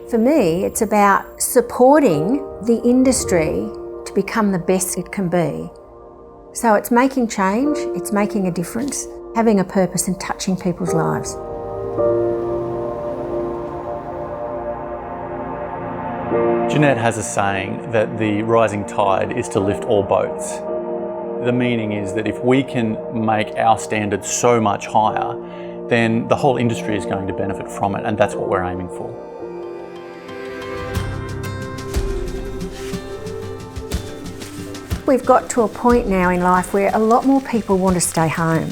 For me, it's about supporting the industry to become the best it can be. So it's making change, it's making a difference, having a purpose and touching people's lives. Jeanette has a saying that the rising tide is to lift all boats. The meaning is that if we can make our standards so much higher, then the whole industry is going to benefit from it, and that's what we're aiming for. We've got to a point now in life where a lot more people want to stay home.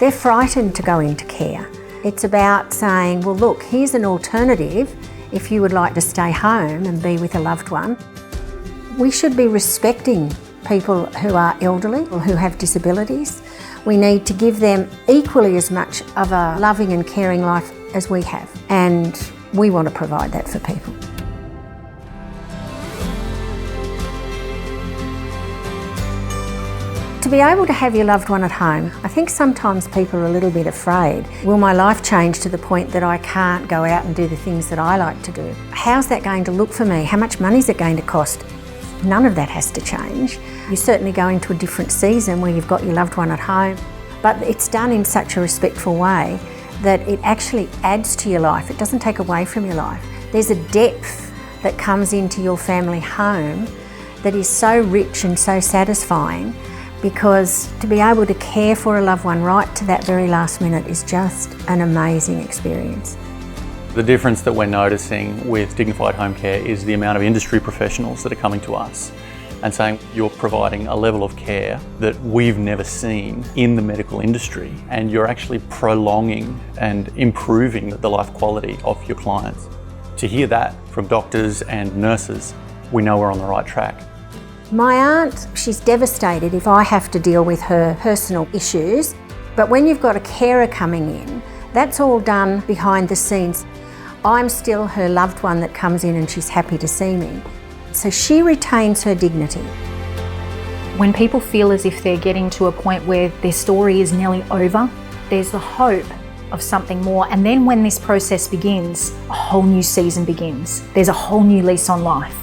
They're frightened to go into care. It's about saying, well, look, here's an alternative if you would like to stay home and be with a loved one. We should be respecting people who are elderly or who have disabilities. We need to give them equally as much of a loving and caring life as we have, and we want to provide that for people. To be able to have your loved one at home, I think sometimes people are a little bit afraid. Will my life change to the point that I can't go out and do the things that I like to do? How's that going to look for me? How much money is it going to cost? None of that has to change. You're certainly going to a different season where you've got your loved one at home, but it's done in such a respectful way that it actually adds to your life. It doesn't take away from your life. There's a depth that comes into your family home that is so rich and so satisfying, because to be able to care for a loved one right to that very last minute is just an amazing experience. The difference that we're noticing with Dignified Home Care is the amount of industry professionals that are coming to us and saying you're providing a level of care that we've never seen in the medical industry, and you're actually prolonging and improving the life quality of your clients. To hear that from doctors and nurses, we know we're on the right track. My aunt, she's devastated if I have to deal with her personal issues, but when you've got a carer coming in, that's all done behind the scenes. I'm still her loved one that comes in and she's happy to see me. So she retains her dignity. When people feel as if they're getting to a point where their story is nearly over, there's the hope of something more. And then when this process begins, a whole new season begins. There's a whole new lease on life.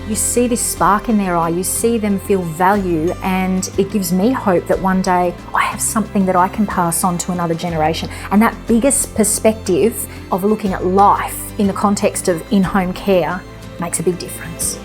You see this spark in their eye, you see them feel value, and it gives me hope that one day I have something that I can pass on to another generation. And that biggest perspective of looking at life in the context of in-home care makes a big difference.